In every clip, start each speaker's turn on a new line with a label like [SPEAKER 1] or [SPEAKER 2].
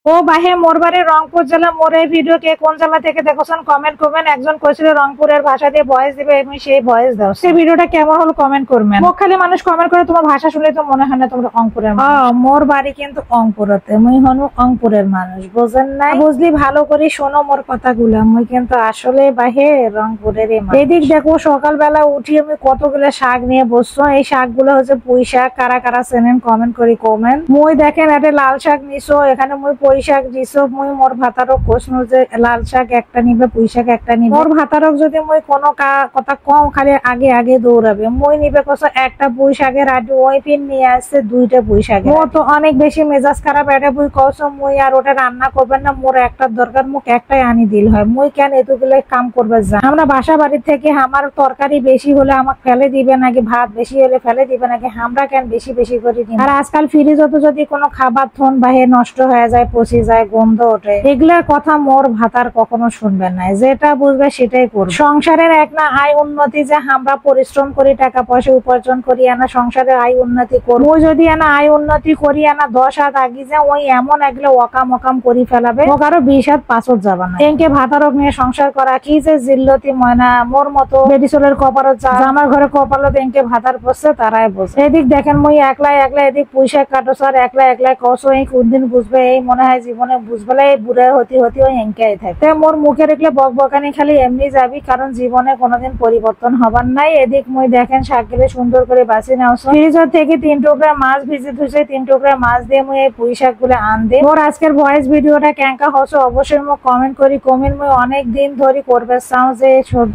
[SPEAKER 1] ও বাহে মোর বাড়ি রংপুর জেলা। মোর এই ভিডিও কে কোন জেলা থেকে দেখছেন কমেন্ট করবেন। একজন কইছিল রংপুরের ভাষা দিয়ে ভয়েস দিবে, এবং সেই ভয়েস দাও। সেই ভিডিওটা কেমন হলো কমেন্ট করবেন। মুখ খালি মানুষ কমেন্ট করে, তোমার ভাষা শুনলে তো মনে হয় না তোমরা রংপুরের মানুষ। মোর বাড়ি কিন্তু রংপুরতে, মুই হনু রংপুরের মানুষ, বুঝেন নাই? বুঝলি ভালো করে শোনো মোর কথাগুলো। মুই কিন্তু আসলে বাহে রংপুরের মানুষ। এদিক দেখো সকালবেলা উঠি আমি কতগুলো শাক নিয়ে বসছো। এই শাকগুলো হচ্ছে পুঁই শাক। কারা কারা চেনেন কমেন্ট করি কমেন্ট। মুই দেখেন একটা লাল শাক নিছো, এখানে মুই পুঁই শাক দিছো। মুই মোর ভাতারক কোশনু যে লাল শাক একটা নিবে, পুঁই শাক একটা নিবে। মোর ভাতারক যদি মুই কোনো কথা কম খালি আগে আগে দৌড়াবে। মুই নিবে কস একটা পুঁই শাকের আড্ডি, ওই পিন নিয়ে আসছে দুইটা পুঁই শাক। ও তো অনেক বেশি মেজাজ খারাপ। এটা মুই কস মুই আর ওটা রান্না করবেন না, মোর একটা দরকার, মুখ একটাই আনি দিল হয়। মুই কেন এতগুলো কাম করবে যা? আমরা বাসা বাড়ি থেকে আমার তরকারি বেশি হলে আমাকে ফেলে দিবে নাকি, ভাত বেশি হলে ফেলে দিবে নাকি, আমরা কেন বেশি বেশি করে দিই? আর আজকাল ফ্রিজে যদি কোনো খাবার থন বাহির নষ্ট হয়ে যায়, পচে যায়, গন্ধ ওঠে, এগুলার কথা মোর ভাতার কখনো শুনবেন না। যেটা বুঝবে সেটাই করবে। সংসারের এক না আয় উন্নতি, যে আমরা পরিশ্রম করি, টাকা পয়সা উপার্জন করি, আনা সংসারের আয় উন্নতি করবো। ওই যদি আনা আয় উন্নতি করি আনা 10 হাত আগি যা, ওই এমন এগুলো অকাম অকাম করি ফেলাবে, ও কারো 20 হাত পাঁচত যাবে না। এনকে ভাতারক নিয়ে সংসার করা কি যে জিল্লতি ময়না। মোর মতো বেডিসোলের কপালত যা আমার ঘরে কপালত এনকে ভাতার পড়ছে তারাই বসে। এদিক দেখেন মুই একলা একলা এদিক পুঁইশাক কাটো স্যার, একলা একলা কসো। এই কোনদিন বুঝবে? এই মনে হয় জীবনে বুঝবে বুড়া হতে হতে ওই এনকাই থাকে। মোর মুখে রেখলে বক বকানি খালি এমনি যাবি, কারণ জীবনে কোনোদিন পরিবর্তন হবার নাই। এদিক মুই দেখেন শাকগুলো সুন্দর করে বাছি নাও। ফ্রিজের থেকে 3 টুকরা মাছ ভিজে ধুছে, 3 টুকরা মাছ দিয়ে মুই এই পুঁই শাক গুলো আন দে। মোর আজকের ভয়েস ভিডিওটা কেঙ্কা হচ্ছে অবশ্যই মুখ কমেন্ট করি কমেন্ট। মুই অনেক দিন ধরে করবে চাও যে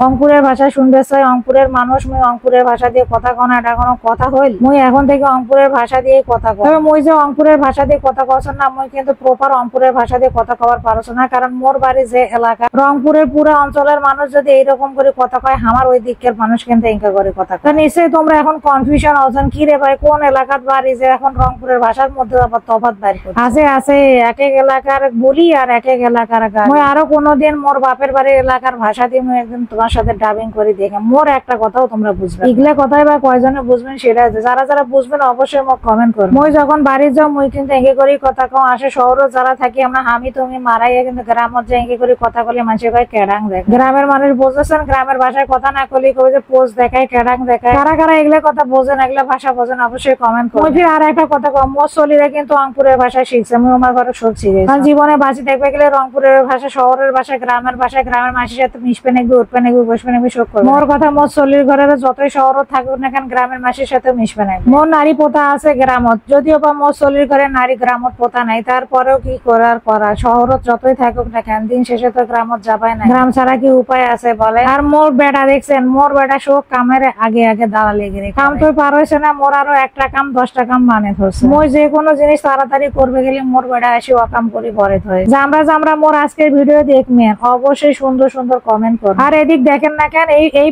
[SPEAKER 1] অঙ্কুরের ভাষা শুনবে চাই। অঙ্কুরের মানুষ, মুই অঙ্কুরের ভাষা দিয়ে কথা কন, এটা কোনো কথা হইল? মুই এখন থেকে অঙ্কুরের ভাষা দিয়ে কথা কই। তবে মুই যে অঙ্কুরের ভাষা দিয়ে কথা কছ না, মুই কিন্তু প্রপার অঙ্কুরের ভাষা দিয়ে কথা কবার পারছ না। কারণ মোর বাড়ি যে এলাকা, রংপুরের পুরো অঞ্চলের মানুষ যদি এইরকম করে কথা কয়, আমার ওই দিকের মানুষ কিন্তু এঙ্কা করে কথা কয়। নিশ্চয়ই তোমরা এখন কনফিউশন হচ্ছেন, কি রে ভাই কোন এলাকার বাড়ি যে এখন রংপুরের ভাষার মধ্যে আবার তফাৎ বাড়ি আছে। আছে এক এক এলাকার বলি আর এক এক এলাকার গান। মুই আরো কোনোদিন মোর বাপের বাড়ির এলাকার ভাষা দিয়ে মুই একদিন তোমার সাথে ডাবিং করে দেখে মোর একটা কথাও তোমরা বুঝবে। এগুলা কথাই বা কয়জনে বুঝবেন সেটা, যারা যারা বুঝবেন অবশ্যই মোক কমেন্ট করুন। মুই যখন বাড়ি যাও মুই কিন্তু এঙ্গে করে কথা কম। আসে শহরে যারা থাকি আমরা আমি তুমি মারাইয়া, কিন্তু গ্রামত যে এঙ্গে করে কথা বলে মানুষের কয় কেডাং দেখ। গ্রামের মানুষ বুঝেছেন, গ্রামের ভাষায় কথা না করলে কবে যে পোজ দেখায়, কেডাং দেখায়। কারা কারা এগুলা কথা বোঝেন, এগুলা ভাষা বোঝেন অবশ্যই কমেন্ট করুন। মুই আর একটা কথা কম, মোর চলিরা কিন্তু রংপুরের ভাষায় শিখছে। মুই আমার ঘরে সব শিখেছি। কারণ জীবনে বাঁচি দেখবে গেলে রংপুরের ভাষা, শহরের ভাষা, গ্রামের ভাষা, গ্রামের মানুষের সাথে মিশবে নাকবি, উঠবে নাকবি, বসবে নাকবি, সব করবে। মোর কথা মোর চলির ঘরের যতই শহর থাকুক না কেন, গ্রামের মানুষের সাথে মিশবে নাকবি। মোর নারী পোতা আছে গ্রামত, যদিও বা মোর চলির ঘরে নারী গ্রামত পোতা নাই, তারপরেও কি করার করা। শহরত যতই থাকুক না কেন, দিন শেষে তো গ্রামত যাবাই না। গ্রাম ছাড়া কি উপায় আছে বলে? আর মোর বেটা দেখছেন, মোর বেটা সব কামের আগে আগে দাঁড়া লেগে রে। কাম তো পার হয়েছে না, মোর আরো একটা কাম 10টা কাম মানে ধরছে। মই যে কোনো জিনিস তাড়াতাড়ি করবে গেলে মোর বেটা এসে অকাম করে ঘরে ধরে। জামরা মোর আজকের ভিডিও দেখবেন অবশ্যই সুন্দর সুন্দর কমেন্ট করুন। আর এদিক দেখেন না কেন এই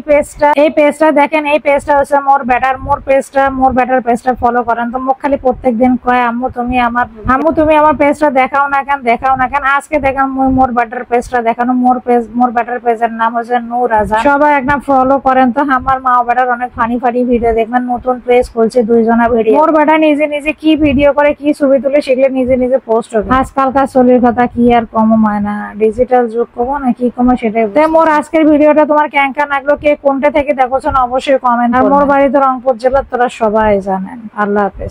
[SPEAKER 1] পেজটা দেখেন, এই পেজটা হচ্ছে মোর বেটার পেজটা ফলো করেন। তো মুখ খালি প্রত্যেকদিন কয় আম্মু তুমি আমার পেজটা দেখাও না কেন। আজকে দেখেন মোর বেটার পেজটা দেখানো। মোর বেটার পেজের নাম হচ্ছে নূর আজান। সবাই একদম ফলো করেন। তো আমার মা বেটার অনেক ফানি ভিডিও দেখবেন। নতুন পেজ খুলছে, 2 জনা ভিডিও। মোর বেটা নিজে নিজে কি ভিডিও করে, কি ছবি তুলে, সেগুলো নিজে নিজে পোস্ট হবে। আজকালকার চলির কথা কি আর কম হয় না, ডিজিটাল যুগ কমো না কি কমো সেটাই। মোর আজকের ভিডিওটা তোমার কেঙ্কা লাগলো, কে কোনটা থেকে দেখোছেন অবশ্যই কমেন্ট। আর মোর বাড়ি তো রংপুর জেলার, তোরা সবাই জানেন। আল্লাহ হাফেজ।